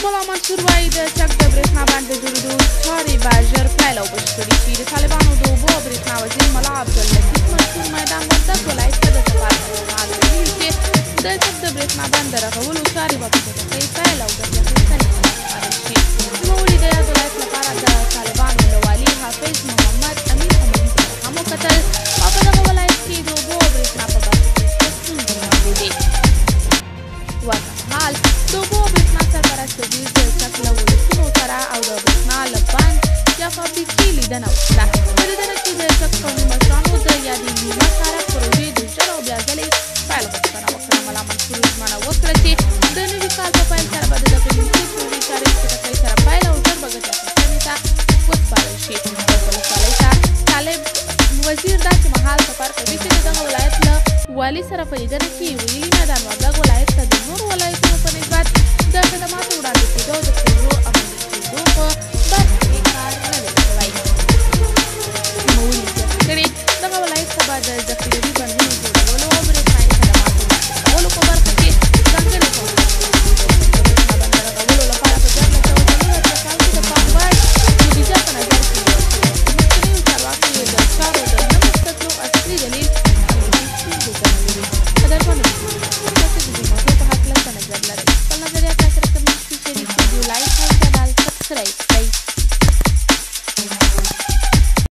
ملا منصور وایي د چک د برېښنا بند د جوړېدو چارې به ژر پیل او بشپړې شي. د طالبانو د اوبو او برېښنا وزیر ملا عبداللطیف منصور میدان وردګ ولایت ته د سفر پر مهال ویلي چې د چک د برېښنا بند د رغولو چارې به په چټکۍ پیل او ګټې اخیستنې ته وسپارل شي. نوموړي د یاد ولایت لپاره د طالبانو له والي حافظ محمد امین احمدي سره هم وکتل او په دغه ولایت کې د اوبو او برېښنا په برخه کې څه ستونزې موجودې. ورمهال د اوبو او برېښنا سرپرست وزیر د چک له ولسونو سره او د برېښنا له بند یا فابریکې لیدنه وکړه. په لیدنه کې د چک قومي مشرانو د یادې نیمه کاره پروژې د ژر او بیا ځلې پیل غوښتنه وکړه. ملا منصور ژمنه وکړه چې د نوي کال په پیل سره به د دغې ملکي پروژې چارې په چټکۍ سره پیل او ژر به ګټې اخیستنې ته وسپارل شي. د ولسوالۍ ته طالب وزیر داسې مهال سفر کوي چې د دغه ولایت له والي سره په لیدنه کې ویلي میدان وردګ ولایت ته د نورو ولایتونو په نسبت د خدماتو وړاندې کېدو او د پروژو عملي کېدو په برخه کې کار نه دی شوی. نوموړي زیاته کړې دغه ولایت ته به د ذخیروي بندونو